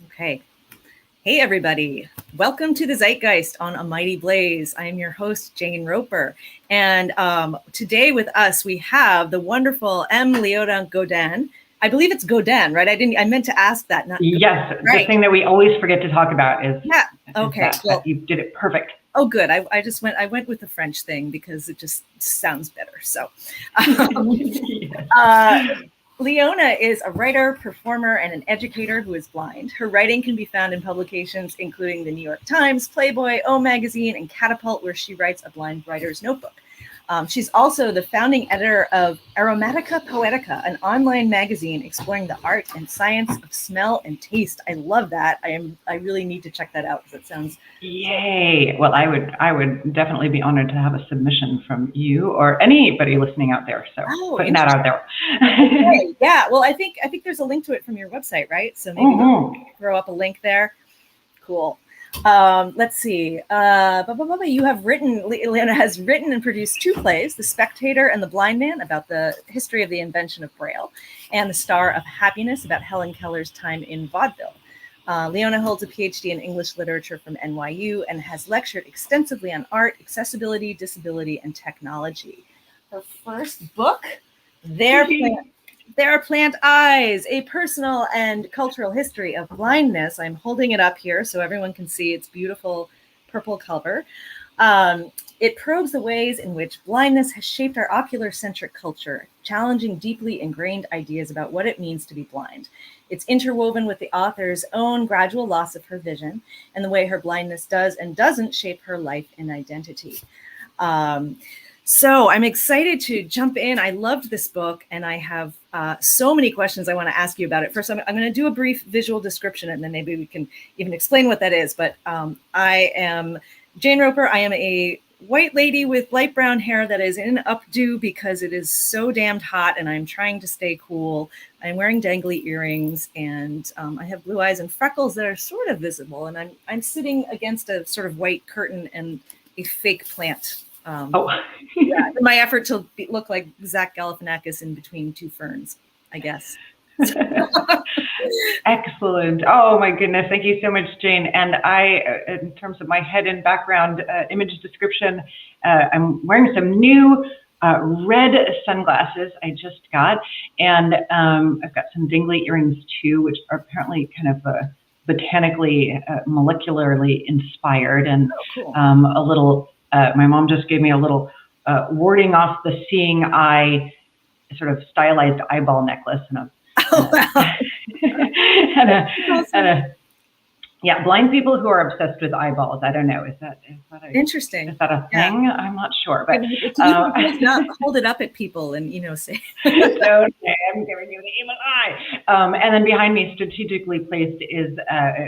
Okay. Hey, everybody. Welcome to the Zeitgeist on A Mighty Blaze. I am your host, Jane Roper. And today with us, we have the wonderful Leona Godin. I believe it's Godin, right? I meant to ask that. Yes. Right. The thing that we always forget to talk about is, yeah. Okay. Well, you did it perfect. Oh, good. I went with the French thing because it just sounds better. So, Leona is a writer, performer, and an educator who is blind. Her writing can be found in publications including the New York Times, Playboy, O Magazine, and Catapult, where she writes a blind writer's notebook. She's also the founding editor of Aromatica Poetica, an online magazine exploring the art and science of smell and taste. I love that. I really need to check that out because it sounds... Yay. Well, I would definitely be honored to have a submission from you or anybody listening out there. So putting that out there. Okay. Yeah. Well, I think there's a link to it from your website, right? So maybe we'll throw up a link there. Cool. Let's see. Leona has written and produced 2 plays, The Spectator and The Blind Man, about the history of the invention of Braille, and The Star of Happiness, about Helen Keller's time in vaudeville. Leona holds a PhD in English literature from NYU and has lectured extensively on art, accessibility, disability, and technology. Her first book, Their Plant Eyes, A Personal and Cultural History of Blindness. I'm holding it up here so everyone can see its beautiful purple cover. It probes the ways in which blindness has shaped our ocular-centric culture, challenging deeply ingrained ideas about what it means to be blind. It's interwoven with the author's own gradual loss of her vision and the way her blindness does and doesn't shape her life and identity. So I'm excited to jump in. I loved this book, and I have so many questions I want to ask you about it. First, I'm going to do a brief visual description, and then maybe we can even explain what that is. But I am Jane Roper. I am a white lady with light brown hair that is in updo because it is so damned hot, and I'm trying to stay cool. I'm wearing dangly earrings, and I have blue eyes and freckles that are sort of visible, and I'm sitting against a sort of white curtain and a fake plant. Yeah, in my effort to look like Zach Galifianakis in between 2 ferns, I guess. Excellent. Oh my goodness. Thank you so much, Jane. And in terms of my head and background image description, I'm wearing some new red sunglasses I just got. And I've got some dingly earrings too, which are apparently kind of botanically, molecularly inspired, and a little... my mom just gave me a little warding off the seeing eye sort of stylized eyeball necklace and blind people who are obsessed with eyeballs. I don't know. Is that interesting? Is that a thing? Yeah. I'm not sure, but can you not hold it up at people and say? Okay, I'm giving you the evil eye. And then behind me, strategically placed, is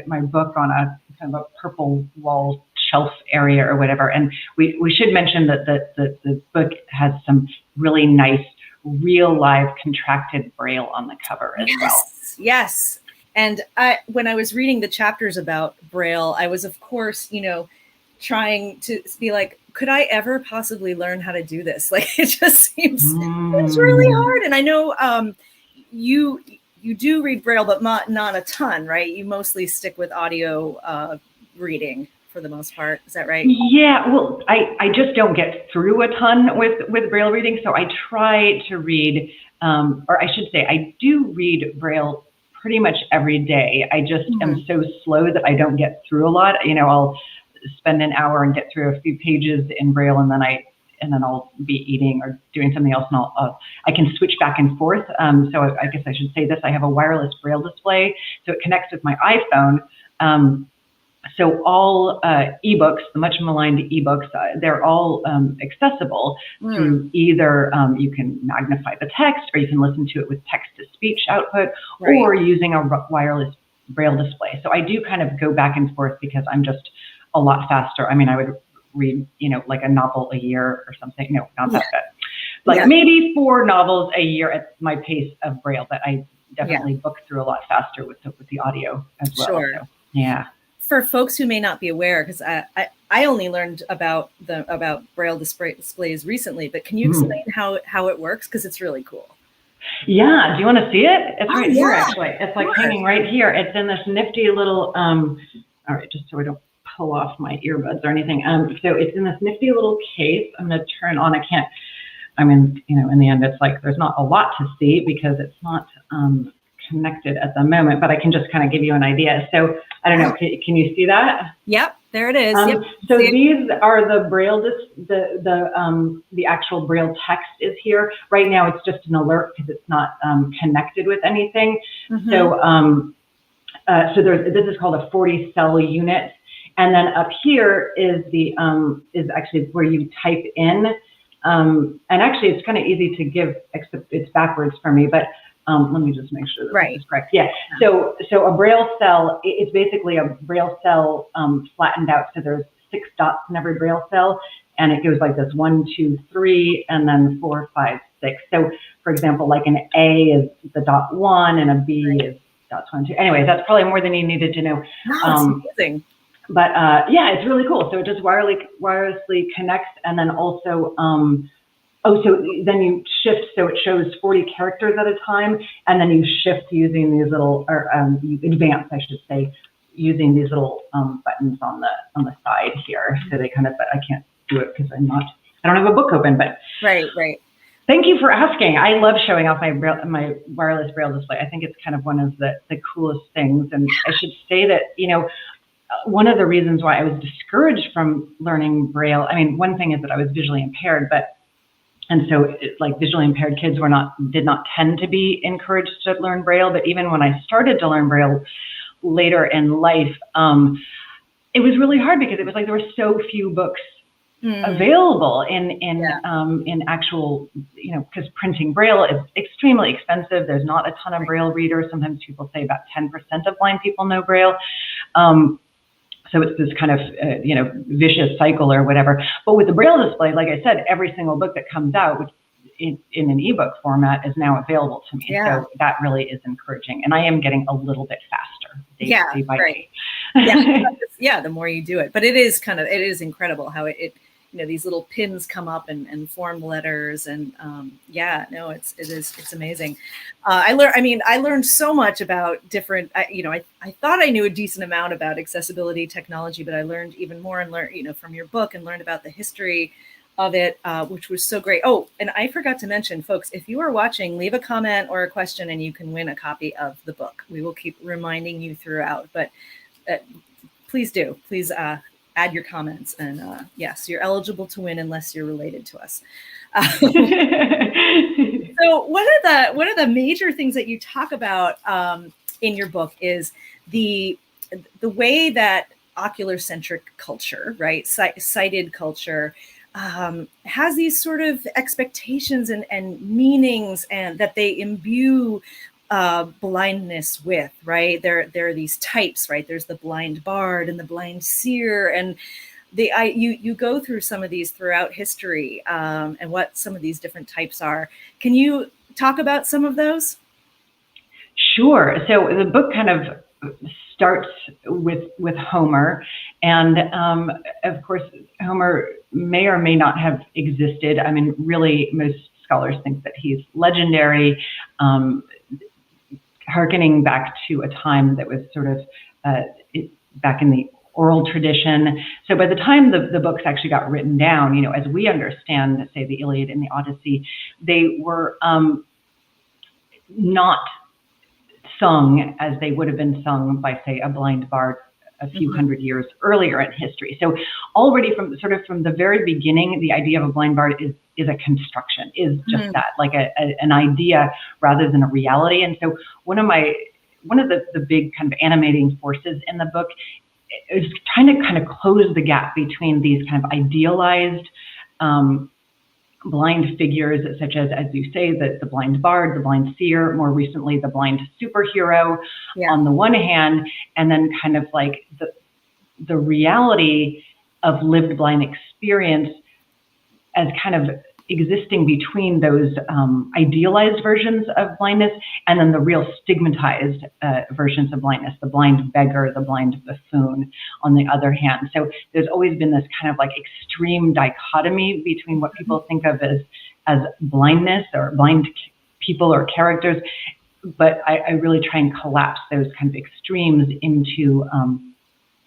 my book on a kind of a purple wall shelf area or whatever. And we should mention that the book has some really nice real live contracted Braille on the cover as well. Yes. And when I was reading the chapters about Braille, I was, of course, trying to be like, could I ever possibly learn how to do this? Like, it just seems it's really hard. And I know you do read Braille, but not a ton, right? You mostly stick with audio reading for the most part. Is that right? Yeah, well, I just don't get through a ton with Braille reading. So I try to read, or I should say, I do read Braille pretty much every day. I just am so slow that I don't get through a lot. I'll spend an hour and get through a few pages in Braille, and then I'll be eating or doing something else, and I can switch back and forth. So I guess I should say this: I have a wireless Braille display, so it connects with my iPhone. So all ebooks, the much maligned ebooks, they're all accessible through either you can magnify the text, or you can listen to it with text-to-speech output, or using a wireless Braille display. So I do kind of go back and forth because I'm just a lot faster. I mean, I would read, like a novel a year or something. No, not that bad. Like maybe 4 novels a year at my pace of Braille, but I definitely book through a lot faster with the audio as well. Sure. So, yeah. For folks who may not be aware, because I only learned about Braille displays recently, but can you explain how it works? Because it's really cool. Yeah, do you want to see it? It's right here, yeah. actually. It's like hanging right here. It's in this nifty little, all right, just so I don't pull off my earbuds or anything. So it's in this nifty little case. I'm going to turn on, in the end, it's like there's not a lot to see because it's not connected at the moment, but I can just kind of give you an idea. So I don't know, can you see that? Yep, there it is. Yep. So these are the Braille, the actual Braille text is here. Right now it's just an alert because it's not connected with anything. Mm-hmm. So this is called a 40 cell unit. And then up here is is actually where you type in, and actually it's kind of easy to give, except it's backwards for me, but let me just make sure that this is correct. Yeah. So a Braille cell, it's basically a Braille cell flattened out. So there's 6 dots in every Braille cell, and it goes like this: 1, 2, 3, and then 4, 5, 6. So for example, like an A is the dot 1, and a B is dots 1, 2. Anyway, that's probably more than you needed to know. That's amazing. But yeah, it's really cool. So it just wirelessly connects, and then also, so then you shift, so it shows 40 characters at a time, and then you shift using these little, or you advance, I should say, using these little buttons on the side here. So they kind of, but I can't do it because I don't have a book open, but. Right. Thank you for asking. I love showing off my wireless Braille display. I think it's kind of one of the coolest things. And I should say that, one of the reasons why I was discouraged from learning Braille, one thing is that I was visually impaired, and so visually impaired kids did not tend to be encouraged to learn Braille. But even when I started to learn Braille later in life, it was really hard because it was like there were so few books available in actual, because printing Braille is extremely expensive. There's not a ton of Braille readers. Sometimes people say about 10% of blind people know Braille. So it's this kind of, vicious cycle or whatever. But with the Braille display, like I said, every single book that comes out, which in an ebook format, is now available to me. Yeah. So that really is encouraging. And I am getting a little bit faster. Day by day. Yeah, the more you do it. But it is incredible how it these little pins come up and form letters, and it's amazing. I learned so much about different, I thought I knew a decent amount about accessibility technology, but I learned even more and learned, from your book, and learned about the history of it, which was so great. Oh, and I forgot to mention, folks, if you are watching, leave a comment or a question and you can win a copy of the book. We will keep reminding you throughout, but please do. Please add your comments, and yes, you're eligible to win unless you're related to us. So one of the major things that you talk about in your book is the way that ocular-centric culture, right, sighted culture, has these sort of expectations and meanings, and that they imbue blindness with, right? There are these types, right? There's the blind bard and the blind seer, and you go through some of these throughout history, and what some of these different types are. Can you talk about some of those? Sure. So the book kind of starts with Homer, and of course Homer may or may not have existed. Really, most scholars think that he's legendary, hearkening back to a time that was sort of back in the oral tradition. So by the time the books actually got written down, as we understand, say, the Iliad and the Odyssey, they were not sung as they would have been sung by, say, a blind bard a few hundred years earlier in history. So already from the very beginning, the idea of a blind bard is a construction, is just that, like an idea rather than a reality. And so one of the big kind of animating forces in the book is trying to kind of close the gap between these kind of idealized blind figures, such as you say, the blind bard, the blind seer, more recently the blind superhero, on the one hand, and then kind of like the reality of lived blind experience as kind of existing between those idealized versions of blindness and then the real stigmatized versions of blindness, the blind beggar, the blind buffoon, on the other hand. So there's always been this kind of like extreme dichotomy between what people think of as blindness or blind people or characters, but I really try and collapse those kind of extremes into,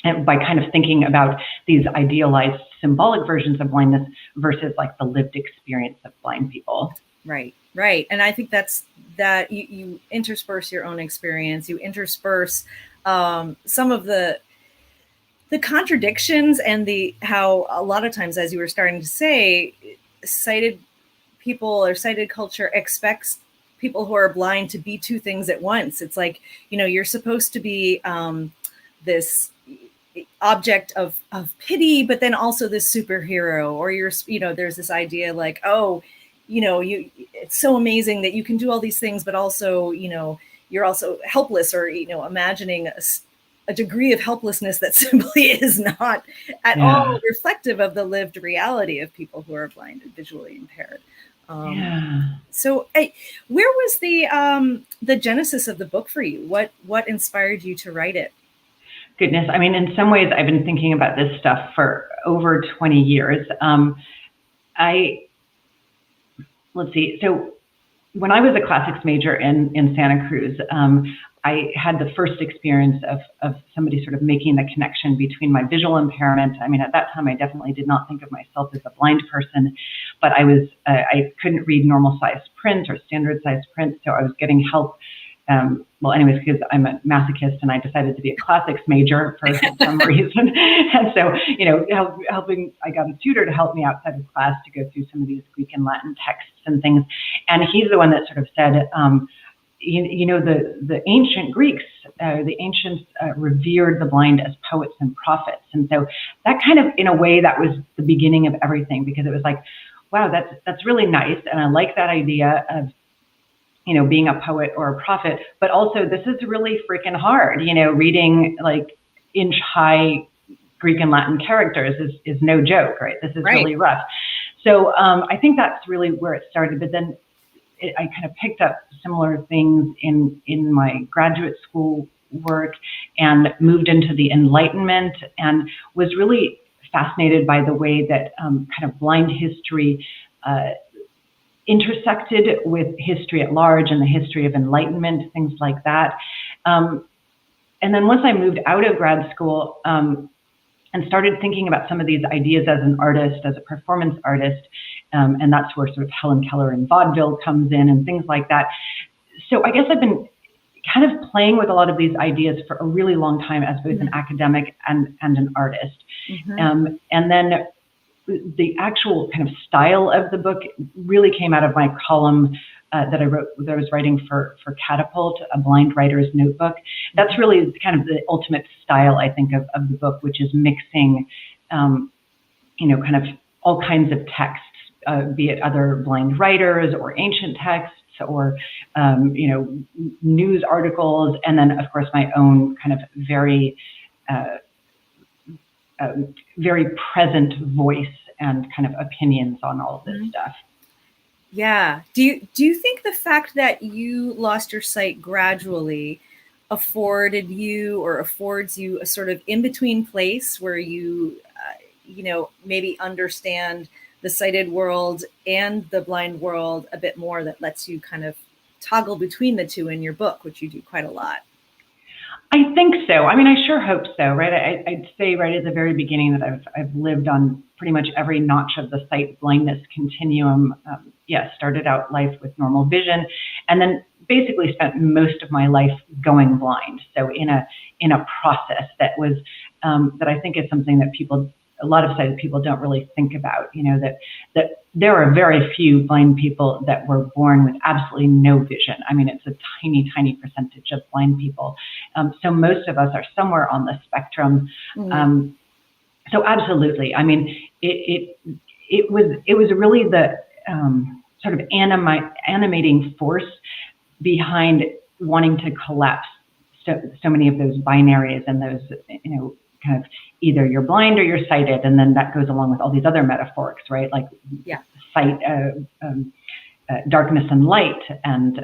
and by kind of thinking about these idealized symbolic versions of blindness versus like the lived experience of blind people. Right, right. And I think that you intersperse your own experience, you intersperse some of the contradictions and how a lot of times, as you were starting to say, sighted people or sighted culture expects people who are blind to be two things at once. It's like, you're supposed to be this object of pity, but then also this superhero, or there's this idea like, oh, it's so amazing that you can do all these things, but also, you're also helpless, or, imagining a degree of helplessness that simply is not at all reflective of the lived reality of people who are blind and visually impaired. So where was the genesis of the book for you? What inspired you to write it? Goodness. I mean, in some ways, I've been thinking about this stuff for over 20 years. Let's see. So when I was a classics major in Santa Cruz, I had the first experience of somebody sort of making the connection between my visual impairment. I mean, at that time, I definitely did not think of myself as a blind person, but I couldn't read normal sized print or standard sized print. So I was getting help. Well, anyways, because I'm a masochist and I decided to be a classics major for some reason. And so, helping, I got a tutor to help me outside of class to go through some of these Greek and Latin texts and things. And he's the one that sort of said, the ancient Greeks, the ancients revered the blind as poets and prophets. And so that kind of, in a way, that was the beginning of everything, because it was like, wow, that's really nice. And I like that idea of, being a poet or a prophet, but also this is really freaking hard. Reading like inch high Greek and Latin characters is no joke, right? This is really rough. So I think that's really where it started. But then I kind of picked up similar things in my graduate school work and moved into the Enlightenment, and was really fascinated by the way that kind of blind history intersected with history at large and the history of Enlightenment, things like that. And then once I moved out of grad school and started thinking about some of these ideas as an artist, as a performance artist, and that's where sort of Helen Keller and vaudeville comes in and things like that. So I guess I've been kind of playing with a lot of these ideas for a really long time as both an academic and an artist. And then the actual kind of style of the book really came out of my column that I was writing for Catapult, a blind writer's notebook. That's really kind of the ultimate style, I think, of the book, which is mixing, kind of all kinds of texts, be it other blind writers or ancient texts or, news articles, and then, of course, my own kind of very present voice and kind of opinions on all of this stuff. Yeah. Do you think the fact that you lost your sight gradually afforded you or affords you a sort of in-between place where you, maybe understand the sighted world and the blind world a bit more, that lets you kind of toggle between the two in your book, which you do quite a lot? I think so. I mean, I sure hope so, right? I'd say right at the very beginning that I've lived on pretty much every notch of the sight blindness continuum. Started out life with normal vision, and then basically spent most of my life going blind. So in a process that was that I think is something that a lot of sighted people don't really think about. That there are very few blind people that were born with absolutely no vision. I mean, it's a tiny, tiny percentage of blind people. So most of us are somewhere on the spectrum. So absolutely. I mean, it was really the sort of animating force behind wanting to collapse so many of those binaries and those, kind of either you're blind or you're sighted, and then that goes along with all these other metaphorics, right? Like sight, darkness and light, and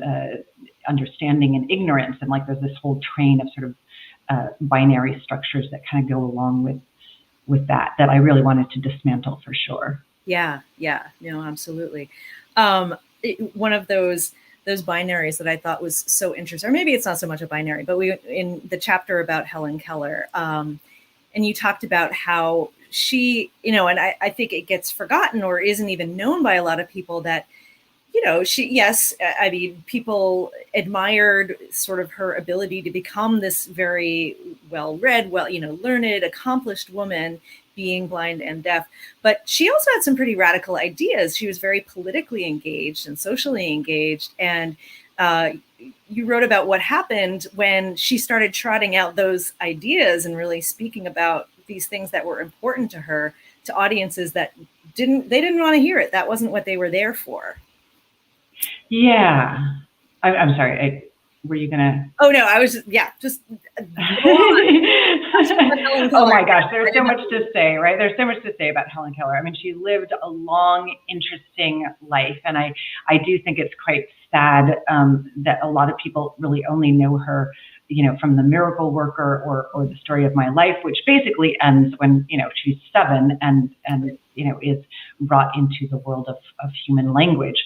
understanding and ignorance, and like there's this whole train of sort of binary structures that kind of go along with that I really wanted to dismantle for sure. Yeah, no, absolutely. One of those those binaries that I thought was so interesting. Or maybe it's not so much a binary, but in the chapter about Helen Keller, and you talked about how she, and I think it gets forgotten or isn't even known by a lot of people that, I mean, people admired sort of her ability to become this very well-read, learned, accomplished woman, being blind and deaf. But she also had some pretty radical ideas. She was very politically engaged and socially engaged. And you wrote about what happened when she started trotting out those ideas and really speaking about these things that were important to her to audiences that didn't want to hear it. That wasn't what they were there for. Yeah. I'm sorry. Were you going to? Oh, no, I was just. Oh my gosh, there's so much to say, right? There's so much to say about Helen Keller. I mean, she lived a long, interesting life. And I do think it's quite sad that a lot of people really only know her, from The Miracle Worker or The Story of My Life, which basically ends when, she's 7 and is brought into the world of human language.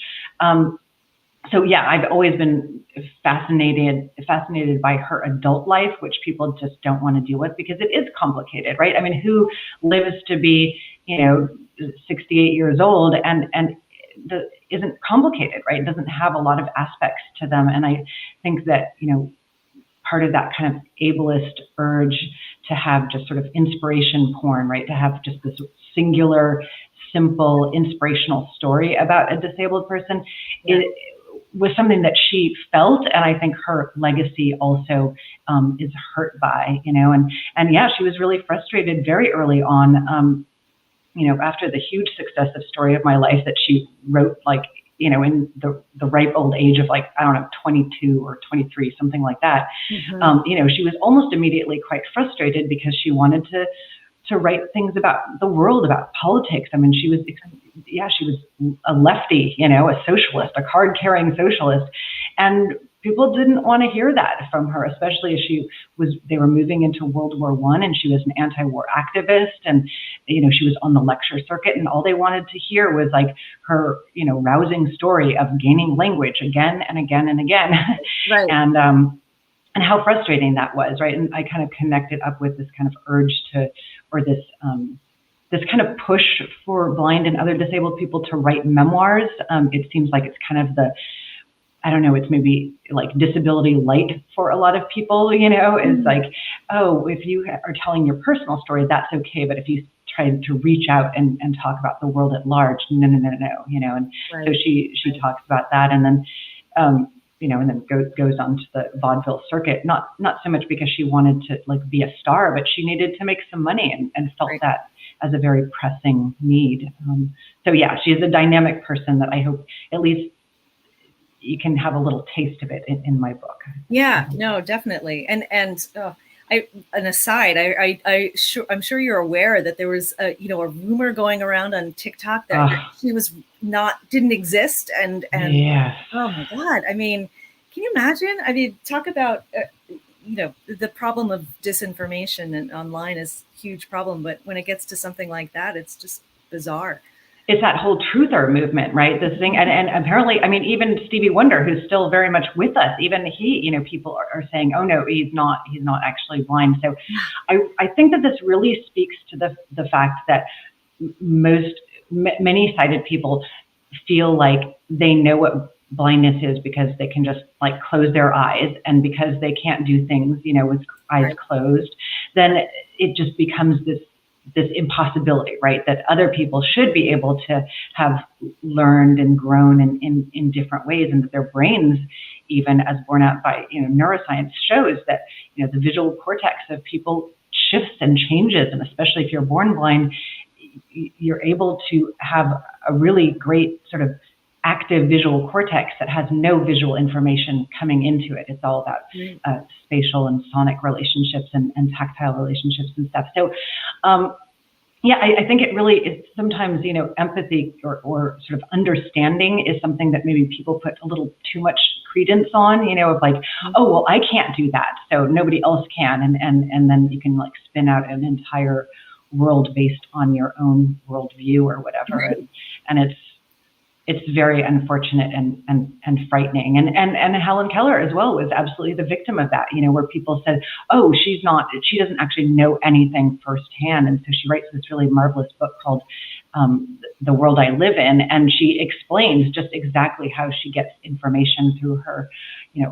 So yeah, I've always been fascinated by her adult life, which people just don't want to deal with because it is complicated, right? I mean, who lives to be, 68 years old and isn't complicated, right? It doesn't have a lot of aspects to them. And I think that, part of that kind of ableist urge to have just sort of inspiration porn, right? To have just this singular, simple, inspirational story about a disabled person, it was something that she felt, and I think her legacy also is hurt by, and yeah, she was really frustrated very early on, after the huge success of Story of My Life that she wrote, in the ripe old age of 22 or 23, something like that. Mm-hmm. She was almost immediately quite frustrated because she wanted to write things about the world, about politics. I mean, she was a lefty, a socialist, a card-carrying socialist. And people didn't want to hear that from her, especially as they were moving into World War I and she was an anti-war activist and, she was on the lecture circuit and all they wanted to hear was her, rousing story of gaining language again and again and again. Right. And how frustrating that was, right? And I kind of connected up with this kind of urge this kind of push for blind and other disabled people to write memoirs. It seems like it's kind of it's maybe like disability light for a lot of people, is if you are telling your personal story, that's okay. But if you try to reach out and talk about the world at large, no. And right. So she talks about that. And then, and then goes on to the vaudeville circuit, not so much because she wanted to be a star, but she needed to make some money and felt right. that as a very pressing need. So yeah, she is a dynamic person that I hope at least you can have a little taste of it in my book. Yeah, no, definitely. And an aside, I'm sure you're aware that there was a rumor going around on TikTok that she didn't exist and yes. Oh my God. I mean, can you imagine? I mean, talk about the problem of disinformation and online is a huge problem, but when it gets to something like that, it's just bizarre. It's that whole truther movement, right? This thing, and apparently, I mean, even Stevie Wonder, who's still very much with us, even he, people are saying, oh no, he's not actually blind. So I think that this really speaks to the fact that many sighted people feel like they know what blindness is because they can just close their eyes, and because they can't do things, with eyes right. closed, then it just becomes this impossibility, right? That other people should be able to have learned and grown in different ways, and that their brains, even as borne out by neuroscience, shows that the visual cortex of people shifts and changes, and especially if you're born blind, you're able to have a really great sort of active visual cortex that has no visual information coming into it. It's all about spatial and sonic relationships and tactile relationships and stuff. So, I think it really is sometimes, empathy or sort of understanding is something that maybe people put a little too much credence on, of oh, well, I can't do that, so nobody else can. And then you can spin out an entire world based on your own worldview or whatever. Right. And it's very unfortunate and frightening. And Helen Keller as well was absolutely the victim of that, where people said, oh, she doesn't actually know anything firsthand. And so she writes this really marvelous book called The World I Live In. And she explains just exactly how she gets information through her,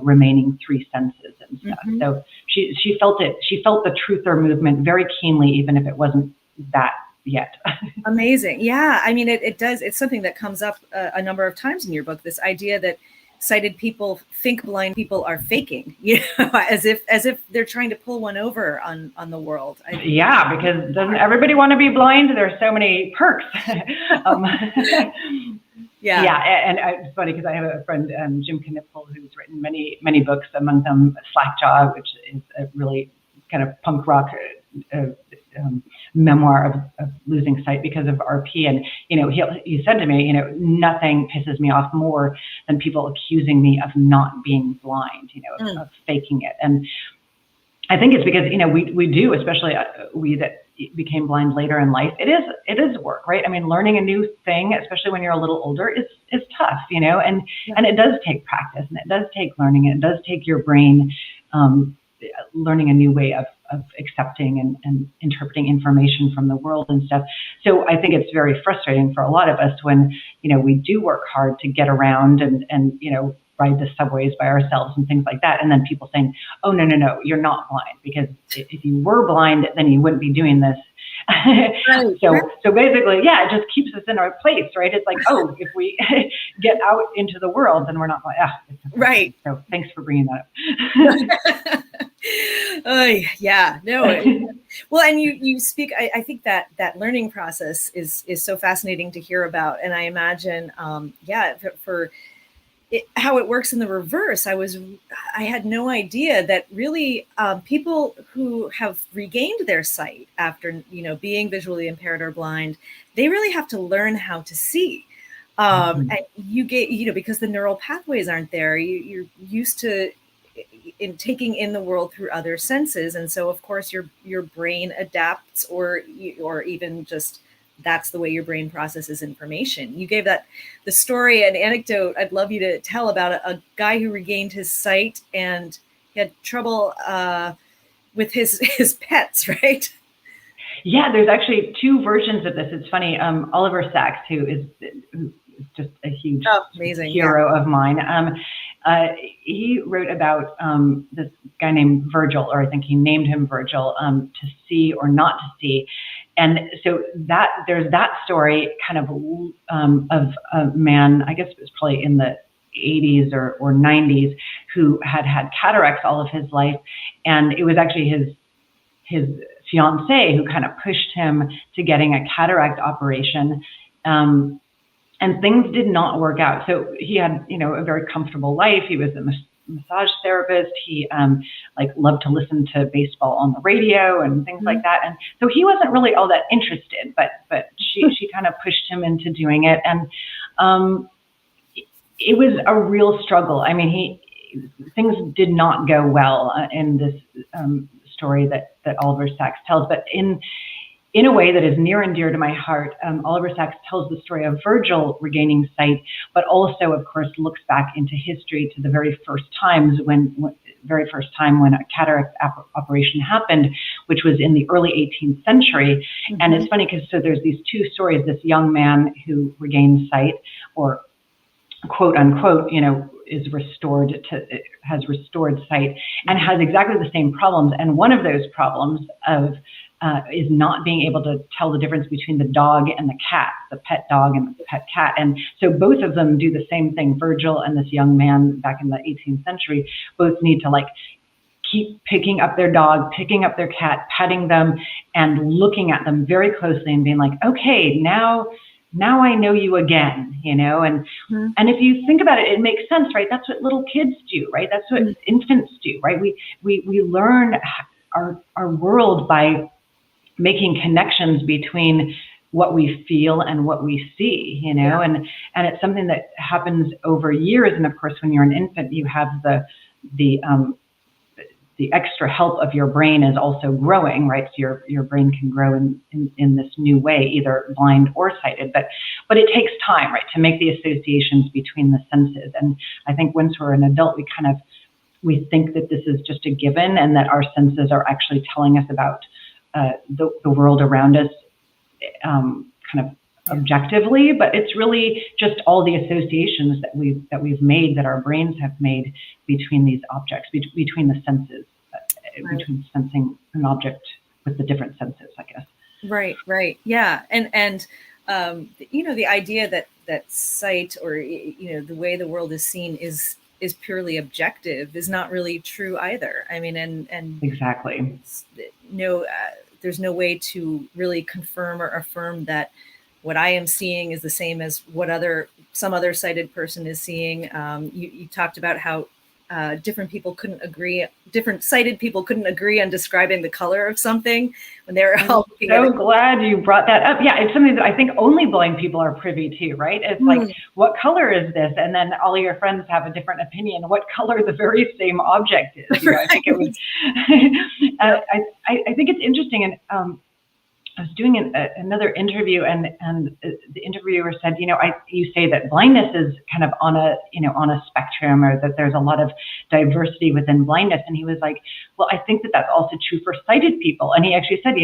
remaining 3 senses and stuff. Mm-hmm. So she felt it. She felt the truther movement very keenly, even if it wasn't that yet. Amazing. Yeah. I mean, it does. It's something that comes up a number of times in your book, this idea that sighted people think blind people are faking, as if they're trying to pull one over on the world. Yeah, because doesn't everybody want to be blind? There's so many perks. Yeah. Yeah. And it's funny because I have a friend, Jim Knipfel, who's written many, many books, among them Slackjaw, which is a really kind of punk rock memoir of losing sight because of RP. And, he said to me, nothing pisses me off more than people accusing me of not being blind, of faking it. And I think it's because, we do, especially we that became blind later in life, it is work, right? I mean, learning a new thing, especially when you're a little older, is tough, and it does take practice, and it does take learning, and it does take your brain learning a new way of accepting and interpreting information from the world and stuff. So I think it's very frustrating for a lot of us when, we do work hard to get around and ride the subways by ourselves and things like that. And then people saying, oh, no, you're not blind, because if you were blind, then you wouldn't be doing this. Right. So basically, it just keeps us in our place, right? It's like, oh, if we get out into the world, then we're not blind. Right. So thanks for bringing that up. Yeah, no. Well, and you speak, I think that learning process is so fascinating to hear about. And I imagine, for how it works in the reverse. I had no idea that really people who have regained their sight after, being visually impaired or blind, they really have to learn how to see. And you get, because the neural pathways aren't there. You're used to in taking in the world through other senses. And so of course your brain adapts, or even just that's the way your brain processes information. You gave the story, an anecdote I'd love you to tell about a guy who regained his sight and he had trouble with his pets, right? Yeah, there's actually 2 versions of this. It's funny. Oliver Sacks, who is just a huge amazing hero of mine. He wrote about this guy named Virgil, or I think he named him Virgil, to see or not to see. And so there's that story kind of a man, I guess it was probably in the 80s or 90s, who had cataracts all of his life. And it was actually his fiancée who kind of pushed him to getting a cataract operation. And things did not work out. So he had, a very comfortable life. He was a massage therapist. He loved to listen to baseball on the radio and things like that. And so he wasn't really all that interested, but she kind of pushed him into doing it. And it was a real struggle. I mean, things did not go well in this story that Oliver Sacks tells, but in a way that is near and dear to my heart, Oliver Sacks tells the story of Virgil regaining sight, but also, of course, looks back into history to the very first time when a cataract operation happened, which was in the early 18th century. Mm-hmm. And it's funny because there's these 2 stories. This young man who regained sight, or quote unquote, has restored sight, and has exactly the same problems. And one of those problems is not being able to tell the difference between the dog and the cat, the pet dog and the pet cat. And so both of them do the same thing. Virgil and this young man back in the 18th century both need to keep picking up their dog, picking up their cat, petting them, and looking at them very closely and being like, okay, now I know you again, and if you think about it, it makes sense, right? That's what little kids do, right? That's what infants do, right? We learn our world by making connections between what we feel and what we see, and it's something that happens over years. And of course, when you're an infant, you have the the extra help of your brain is also growing, right? So your brain can grow in this new way, either blind or sighted, but it takes time, right, to make the associations between the senses. And I think once we're an adult, we think that this is just a given and that our senses are actually telling us about the world around us kind of objectively, but it's really just all the associations that we've made, that our brains have made between these objects, between the senses, between sensing an object with the different senses, I guess. Right. Yeah. And the idea that sight, or, the way the world is seen is purely objective is not really true either. I mean, and exactly. There's no way to really confirm or affirm that what I am seeing is the same as what some other sighted person is seeing. You talked about how different sighted people couldn't agree on describing the color of something when they were all looking at it. I'm so glad you brought that up. Yeah, it's something that I think only blind people are privy to, right? It's like, what color is this? And then all of your friends have a different opinion. What color the very same object is? I think it was. I think it's interesting, and I was doing another interview, and the interviewer said, you say that blindness is kind of on a spectrum, or that there's a lot of diversity within blindness. And he was like, well, I think that that's also true for sighted people. And he actually said,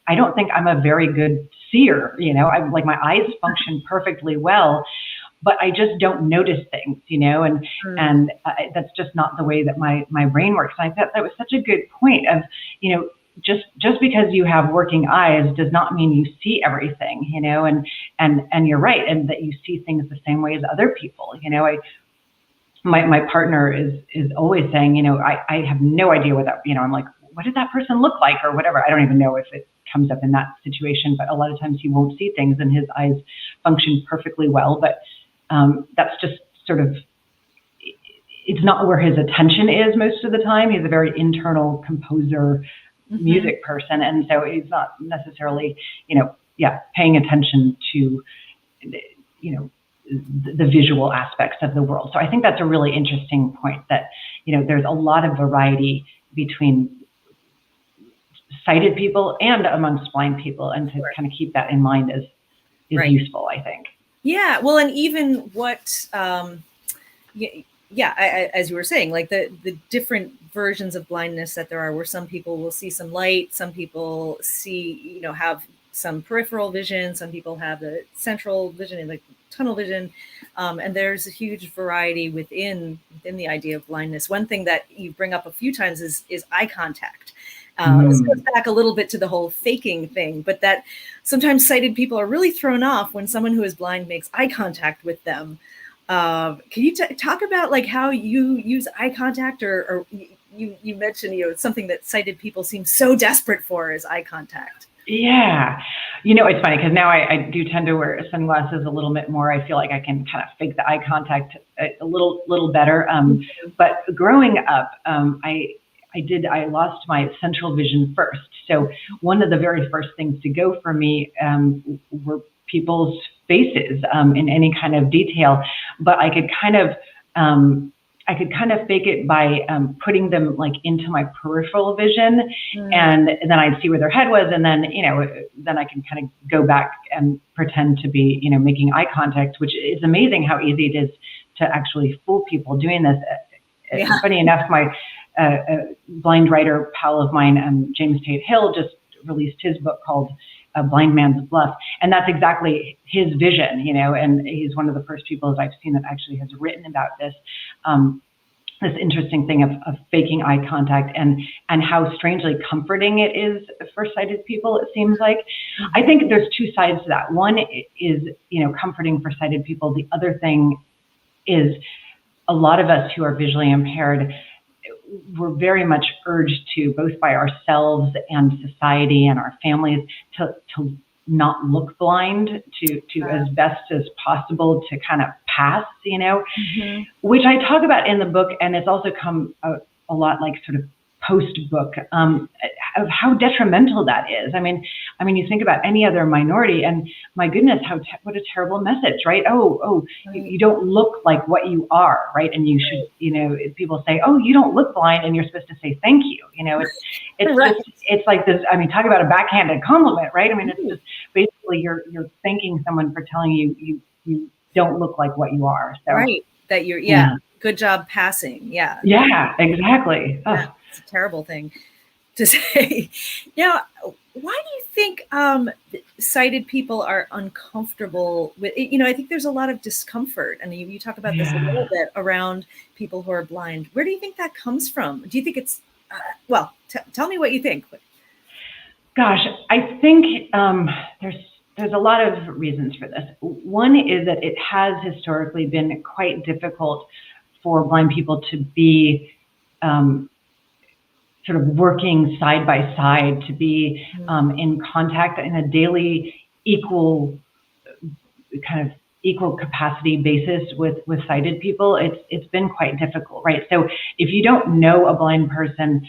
I don't think I'm a very good seer. I'm like, my eyes function perfectly well, but I just don't notice things, and that's just not the way that my brain works. And I thought that was such a good point of, just because you have working eyes does not mean you see everything, and you're right, and that you see things the same way as other people. My partner is always saying, I have no idea what that, I'm like, what did that person look like, or whatever. I don't even know if it comes up in that situation, but a lot of times he won't see things, and his eyes function perfectly well. But that's just sort of, it's not where his attention is most of the time. He's a very internal composer, music person, and so he's not necessarily paying attention to the visual aspects of the world. So I think that's a really interesting point, that there's a lot of variety between sighted people and amongst blind people, and to kind of keep that in mind is useful, I think. Yeah, well, and even what as you were saying, like the different versions of blindness that there are, where some people will see some light, some people see, have some peripheral vision, some people have the central vision and like tunnel vision, and there's a huge variety within the idea of blindness. One thing that you bring up a few times is eye contact. This goes back a little bit to the whole faking thing, but that sometimes sighted people are really thrown off when someone who is blind makes eye contact with them. Can you talk about like how you use eye contact, or you mentioned, it's something that sighted people seem so desperate for is eye contact. Yeah. It's funny because now I do tend to wear sunglasses a little bit more. I feel like I can kind of fake the eye contact a little better. But growing up, I lost my central vision first. So one of the very first things to go for me were people's faces in any kind of detail, but I could kind of fake it by putting them like into my peripheral vision, and then I'd see where their head was, and then then I can kind of go back and pretend to be making eye contact, which is amazing how easy it is to actually fool people doing this. Funny enough, my blind writer pal of mine, James Tate Hill, just released his book called A Blind Man's Bluff, and that's exactly his vision, and he's one of the first people that I've seen that actually has written about this interesting thing of faking eye contact, and how strangely comforting it is for sighted people, it seems like. I think there's two sides to that. One is, comforting for sighted people. The other thing is, a lot of us who are visually impaired, we're very much urged to, both by ourselves and society and our families, to not look blind, to as best as possible to kind of pass, which I talk about in the book. And it's also come a lot like sort of post-book, of how detrimental that is. I mean, you think about any other minority, and my goodness, what a terrible message, right? You don't look like what you are, right? And you should, people say, oh, you don't look blind, and you're supposed to say thank you. It's right. it's like this. I mean, talk about a backhanded compliment, right? I mean, it's just basically you're thanking someone for telling you don't look like what you are. So, right. That you're, good job passing. Yeah. Yeah, exactly. Yeah, it's a terrible thing to say. Now, why do you think sighted people are uncomfortable with it? I think there's a lot of discomfort. And you talk about this a little bit around people who are blind. Where do you think that comes from? Do you think it's, tell me what you think. Gosh, I think there's a lot of reasons for this. One is that it has historically been quite difficult for blind people to be sort of working side by side, to be in contact in a daily equal capacity basis with sighted people. It's been quite difficult, right? So if you don't know a blind person,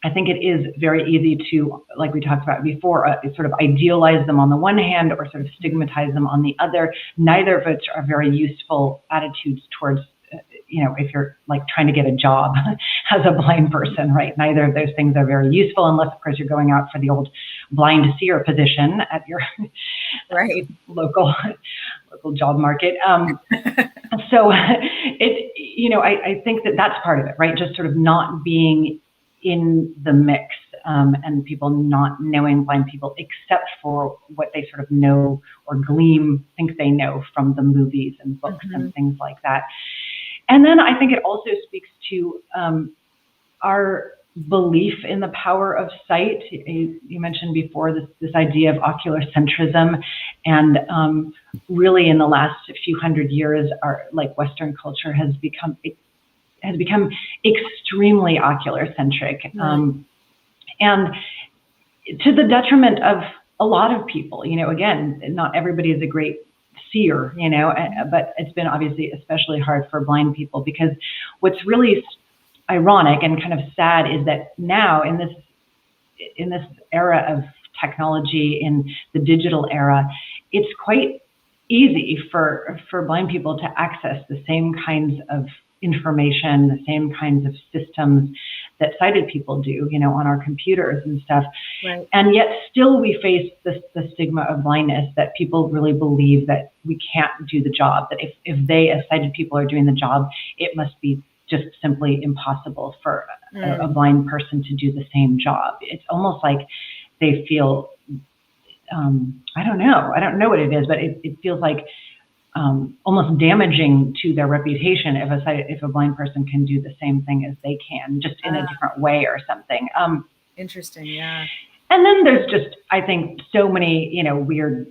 I think it is very easy to, like we talked about before, sort of idealize them on the one hand or sort of stigmatize them on the other, neither of which are very useful attitudes towards, if you're like trying to get a job as a blind person, right? Neither of those things are very useful unless, of course, you're going out for the old blind seer position at your right. local job market. So I think that's part of it, right? Just sort of not being in the mix, and people not knowing blind people except for what they sort of know or think they know from the movies and books and things like that. And then I think it also speaks to our belief in the power of sight. You mentioned before this idea of ocular centrism, and really in the last few hundred years, our Western culture has become extremely ocular centric, and to the detriment of a lot of people. Again, not everybody is a great seer, but it's been obviously especially hard for blind people, because what's really ironic and kind of sad is that now in this era of technology, in the digital era, it's quite easy for blind people to access the same kinds of information, the same kinds of systems that sighted people do, on our computers and stuff. Right. And yet still we face the stigma of blindness, that people really believe that we can't do the job, that if they, as sighted people, are doing the job, it must be just simply impossible for a blind person to do the same job. It's almost like they feel, I don't know what it is, but it feels like almost damaging to their reputation if a blind person can do the same thing as they can, just in a different way or something. Interesting, yeah. And then there's just, I think, so many, weird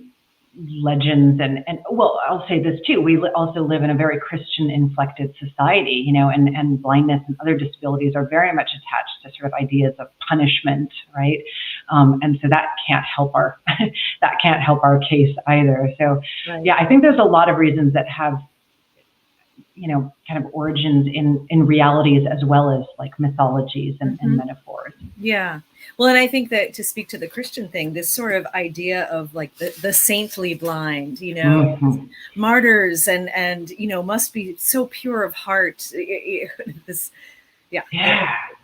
legends, and well, I'll say this too. We also live in a very Christian-inflected society, and blindness and other disabilities are very much attached to sort of ideas of punishment, right? And so that can't help our case either. So, right. Yeah, I think there's a lot of reasons that have, kind of origins in realities as well as like mythologies and metaphors. Yeah. Well, and I think that to speak to the Christian thing, this sort of idea of like the saintly blind, martyrs and must be so pure of heart. This, yeah.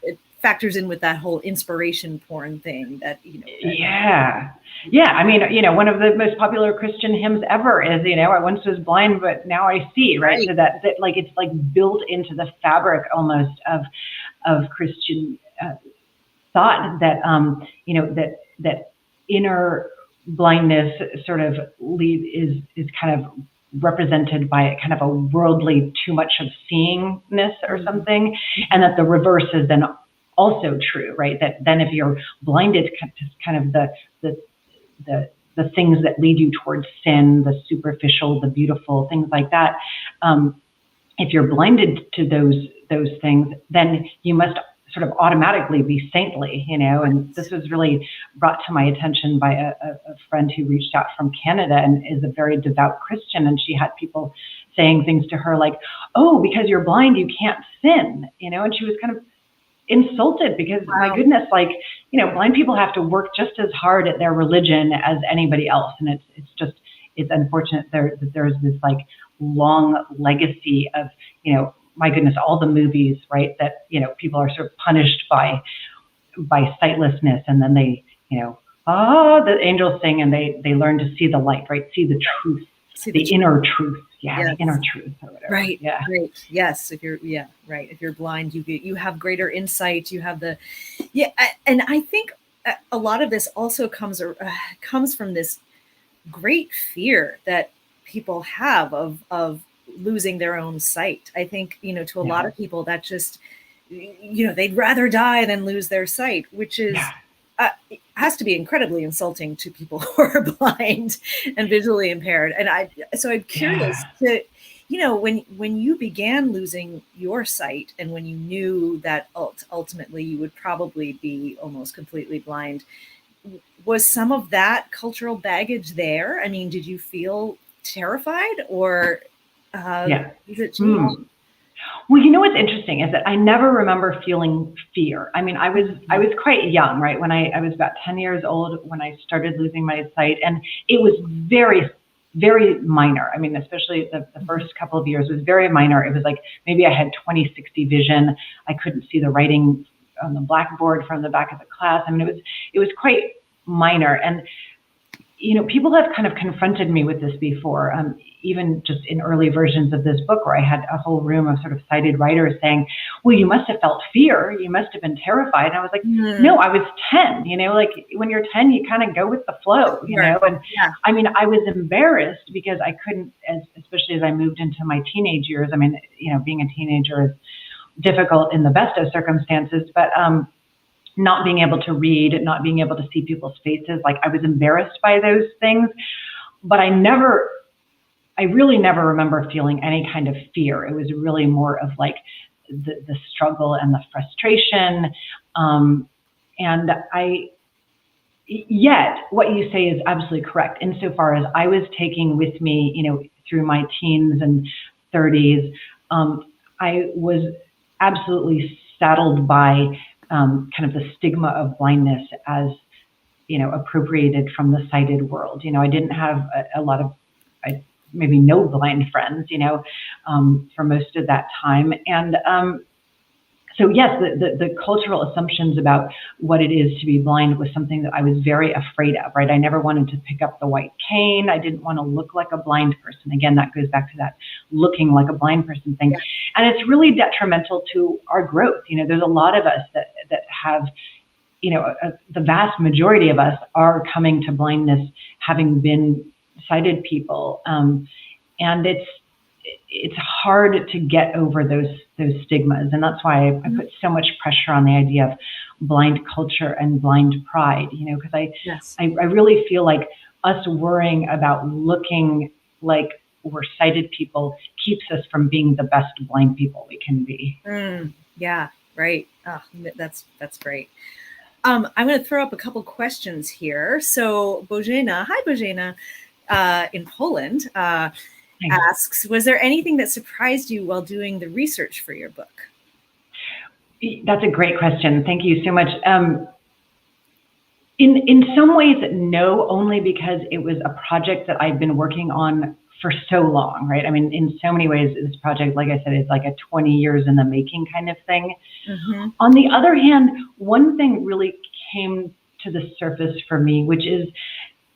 It factors in with that whole inspiration porn thing that, Yeah. I mean, one of the most popular Christian hymns ever is, I once was blind, but now I see, right? So that like, it's like built into the fabric almost of Christian thought that, that inner blindness sort of is kind of represented by a kind of a worldly too much of seeingness or something, and that the reverse is then also true, right? That then if you're blinded to kind of the things that lead you towards sin, the superficial, the beautiful, things like that, if you're blinded to those things, then you must sort of automatically be saintly, and this was really brought to my attention by a friend who reached out from Canada and is a very devout Christian, and she had people saying things to her like, oh, because you're blind, you can't sin, and she was kind of insulted because my goodness, like, blind people have to work just as hard at their religion as anybody else. And it's unfortunate that there's this like long legacy of, my goodness, all the movies, right, that, people are sort of punished by sightlessness, and then they, the angels sing and they learn to see the light, right? See the truth, the inner truth. Yeah, yes. The inner truth or whatever. Right. Yeah. Right. Yes. If you're blind, you have greater insight. You have and I think a lot of this also comes from this great fear that people have of losing their own sight. I think, to a lot of people that just, they'd rather die than lose their sight, which is, it has to be incredibly insulting to people who are blind and visually impaired. And so I'm curious to, when you began losing your sight and when you knew that ultimately you would probably be almost completely blind, was some of that cultural baggage there? I mean, did you feel terrified or is it too long? Well, what's interesting is that I never remember feeling fear. I mean, I was quite young, right? When I was about 10 years old when I started losing my sight, and it was very, very minor. I mean, especially the first couple of years was very minor. It was like maybe I had 20/60 vision. I couldn't see the writing on the blackboard from the back of the class. I mean, it was quite minor. And people have kind of confronted me with this before, even just in early versions of this book where I had a whole room of sort of sighted writers saying, well, you must have felt fear. You must have been terrified. And I was like, no, I was 10, like when you're 10, you kind of go with the flow, know? And I mean, I was embarrassed because I couldn't, especially as I moved into my teenage years. I mean, being a teenager is difficult in the best of circumstances, but, not being able to read, not being able to see people's faces. Like I was embarrassed by those things, but I really never remember feeling any kind of fear. It was really more of like the struggle and the frustration. And yet what you say is absolutely correct insofar as I was taking with me, through my teens and 30s, I was absolutely saddled by kind of the stigma of blindness as, appropriated from the sighted world. I didn't have a lot of, maybe no blind friends, for most of that time. And so yes, the cultural assumptions about what it is to be blind was something that I was very afraid of, right? I never wanted to pick up the white cane. I didn't want to look like a blind person. Again, that goes back to that looking like a blind person thing. Yeah. And it's really detrimental to our growth. There's a lot of us that have, the vast majority of us are coming to blindness having been sighted people. And it's hard to get over those stigmas. And that's why I put so much pressure on the idea of blind culture and blind pride, because I really feel like us worrying about looking like we're sighted people keeps us from being the best blind people we can be. Yeah, right. Oh, that's great. I'm going to throw up a couple questions here. So Bożena, hi Bożena, in Poland, asks, was there anything that surprised you while doing the research for your book? That's a great question. Thank you so much. In some ways, no, only because it was a project that I've been working on for so long, right? I mean, in so many ways, this project, like I said, is like a 20 years in the making kind of thing. Mm-hmm. On the other hand, one thing really came to the surface for me, which is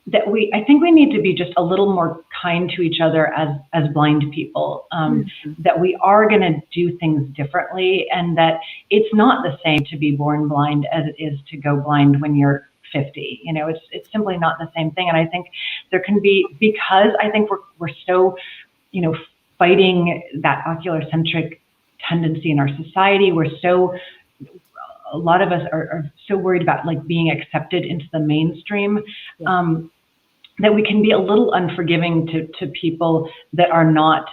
that I think we need to be just a little more kind to each other as blind people, that we are going to do things differently, and that it's not the same to be born blind as it is to go blind when you're 50. It's simply not the same thing. And I think there can be, because I think we're so, fighting that ocular-centric tendency in our society. A lot of us are so worried about like being accepted into the mainstream, that we can be a little unforgiving to people that are not,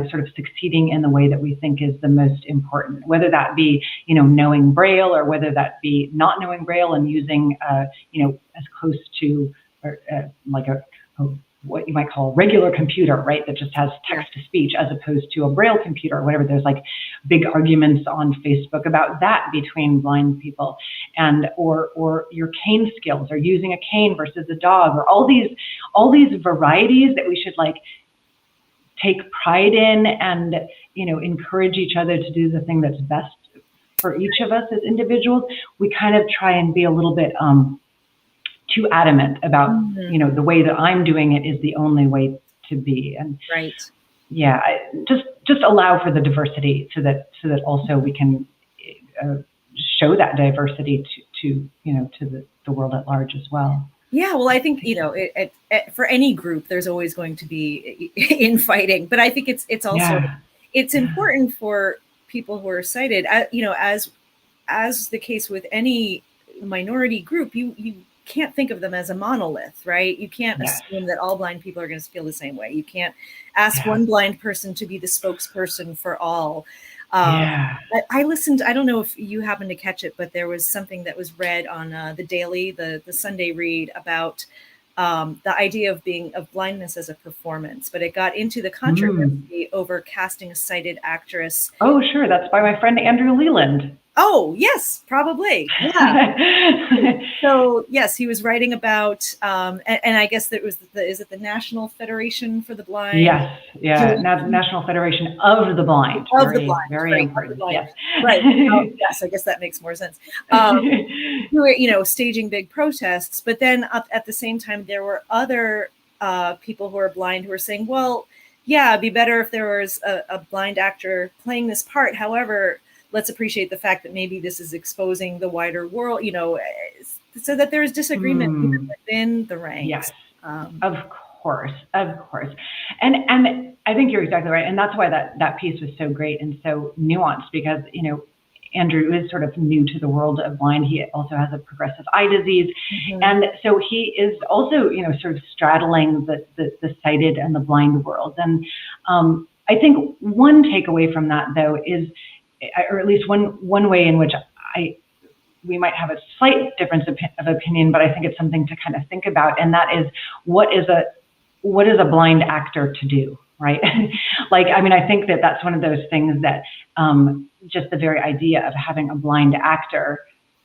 sort of succeeding in the way that we think is the most important, whether that be, knowing Braille, or whether that be not knowing Braille and using, as close to like a what you might call a regular computer, right, that just has text to speech, as opposed to a Braille computer or whatever. There's like big arguments on Facebook about that between blind people, and or your cane skills, or using a cane versus a dog, or all these varieties that we should like take pride in, and encourage each other to do the thing that's best for each of us as individuals. We kind of try and be a little bit too adamant about the way that I'm doing it is the only way to be. And just allow for the diversity, so that also we can show that diversity to the world at large as well. Yeah, well, I think for any group, there's always going to be infighting, but I think it's also it's important for people who are sighted, as the case with any minority group, you can't think of them as a monolith, right? You can't assume that all blind people are going to feel the same way. You can't ask one blind person to be the spokesperson for all. I listened, I don't know if you happened to catch it, but there was something that was read on the Daily, the Sunday read, about the idea of blindness as a performance, but it got into the controversy over casting a sighted actress. Oh, sure. That's by my friend Andrew Leland. Oh, yes, probably. Yeah. So, yes, he was writing about, and I guess that was, is it the National Federation for the Blind? Yes, yeah, National Federation of the Blind. Of the Blind. Very important, yes. Right, yes, I guess that makes more sense. Who were, staging big protests, but then at the same time, there were other people who are blind who were saying, well, yeah, it'd be better if there was a blind actor playing this part. However, let's appreciate the fact that maybe this is exposing the wider world, so that there is disagreement even within the ranks. Yes, of course. And I think you're exactly right. And that's why that piece was so great and so nuanced, because, Andrew is sort of new to the world of blind. He also has a progressive eye disease. And so he is also, sort of straddling the sighted and the blind world. And I think one takeaway from that, though, is, or at least one way in which we might have a slight difference of opinion, but I think it's something to kind of think about, and that is, what is a blind actor to do, right? I think that's one of those things that just the very idea of having a blind actor,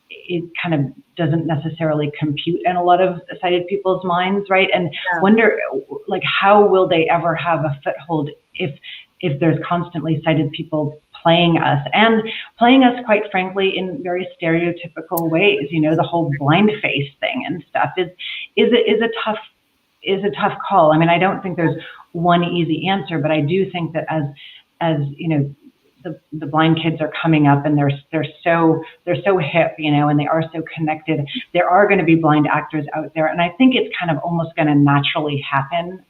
it kind of doesn't necessarily compute in a lot of sighted people's minds, right? And wonder, how will they ever have a foothold if there's constantly sighted people playing us quite frankly in very stereotypical ways. The whole blind face thing and stuff is a tough call. I don't think there's one easy answer, but I do think that as the blind kids are coming up, and they're so hip, and they are so connected, there are going to be blind actors out there, and I think it's kind of almost going to naturally happen.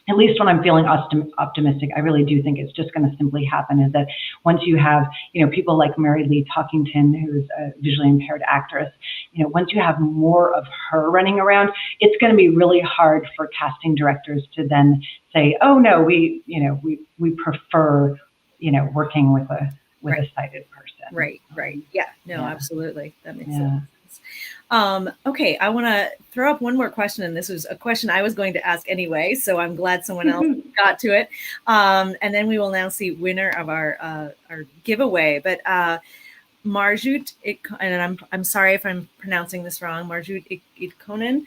At least when I'm feeling optimistic, I really do think it's just going to simply happen, is that once you have, people like Mary Lee Talkington, who's a visually impaired actress, once you have more of her running around, it's going to be really hard for casting directors to then say, oh no, we prefer, working with a sighted person. Right. Yeah, no, absolutely. That makes sense. Okay, I want to throw up one more question, and this was a question I was going to ask anyway, so I'm glad someone else got to it. And then we will now see winner of our giveaway. But Marjut, and I'm sorry if I'm pronouncing this wrong, Marjut Itkonen.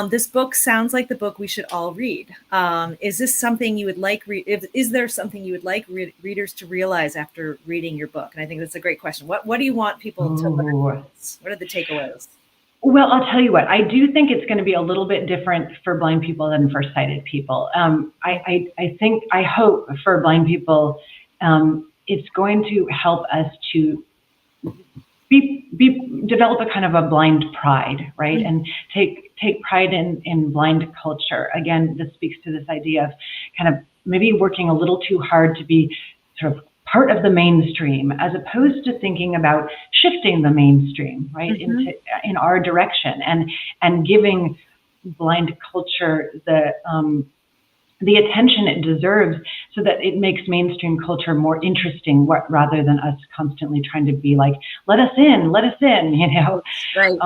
This book sounds like the book we should all read. Is this something you would like? Is there something you would like readers to realize after reading your book? And I think that's a great question. What do you want people to learn? What are the takeaways? Well, I'll tell you what, I do think it's going to be a little bit different for blind people than for sighted people. I hope for blind people, it's going to help us to develop a kind of a blind pride, right? And take pride in blind culture. Again, this speaks to this idea of kind of maybe working a little too hard to be sort of part of the mainstream, as opposed to thinking about shifting the mainstream, right, in our direction, and giving blind culture the the attention it deserves, so that it makes mainstream culture more interesting, rather than us constantly trying to be like, let us in, you know. Right.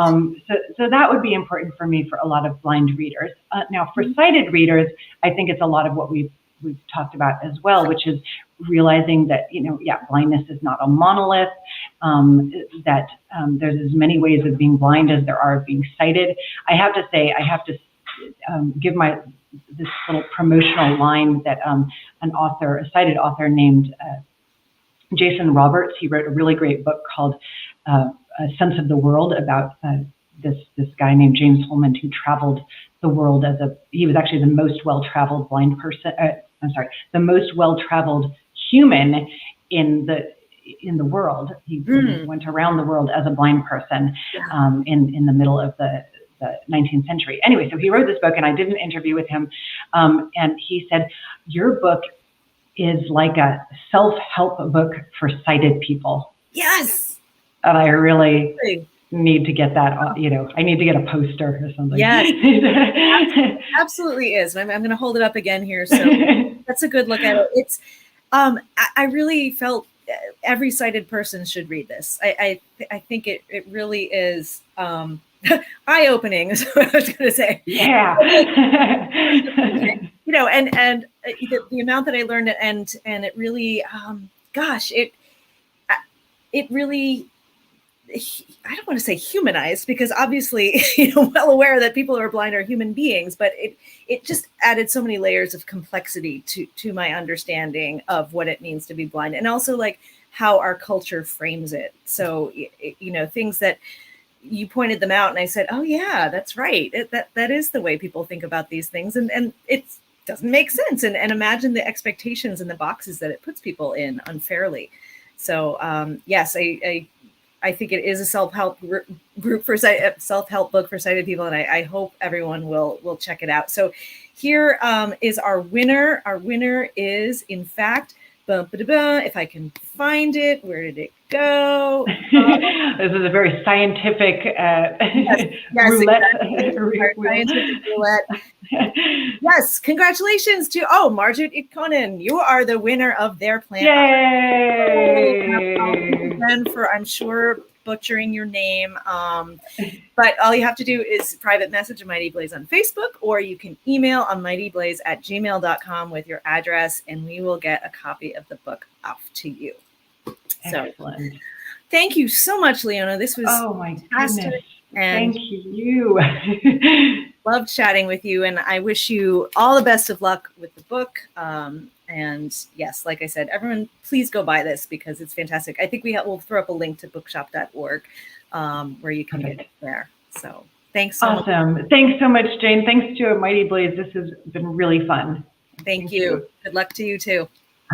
So that would be important for me for a lot of blind readers. Now, for sighted readers, I think it's a lot of what we've talked about as well, which is realizing that, you know, blindness is not a monolith, that there's as many ways of being blind as there are of being sighted. I have to say, give this little promotional line that a sighted author named Jason Roberts, he wrote a really great book called A Sense of the World, about this guy named James Holman, who traveled the world he was actually the most well-traveled blind person, the most well-traveled human in the world. He went around the world as a blind person in the middle of the 19th century. Anyway, so he wrote this book, and I did an interview with him, and he said, your book is like a self-help book for sighted people. Yes. And I really need to get that, you know, I need to get a poster or something. Yes, absolutely is. I'm going to hold it up again here. So that's a good look at it. It's, I really felt every sighted person should read this. I think it really is, eye-opening is what I was going to say. Yeah. You know, and the amount that I learned, and it really, gosh, it really, I don't want to say humanized, because obviously, you know, well aware that people who are blind are human beings, but it just added so many layers of complexity to my understanding of what it means to be blind, and also like how our culture frames it. So, you know, things that you pointed them out, and I said, oh yeah, that's right. That is the way people think about these things, and it doesn't make sense. And imagine the expectations and the boxes that it puts people in unfairly. So yes, I think it is a self-help group for self-help book for sighted people, and I hope everyone will check it out. So here is our winner. Our winner is, in fact, if I can find it, where did it go? This is a very scientific roulette. Exactly. Scientific roulette. Yes, congratulations to Margaret Ikonen. You are the winner of their plant. Yay! Again for, I'm sure, butchering your name. But all you have to do is private message a Mighty Blaze on Facebook, or you can email on mightyblaze@gmail.com with your address, and we will get a copy of the book off to you. Excellent. So, thank you so much, Leona. This was fantastic. Goodness. And thank you. Loved chatting with you, and I wish you all the best of luck with the book. And yes, like I said, everyone, please go buy this because it's fantastic. I think we'll throw up a link to bookshop.org where you can get it there. So thanks so much. Awesome. Thanks so much, Jane. Thanks to Mighty Blaze. This has been really fun. Thank you. Good luck to you too.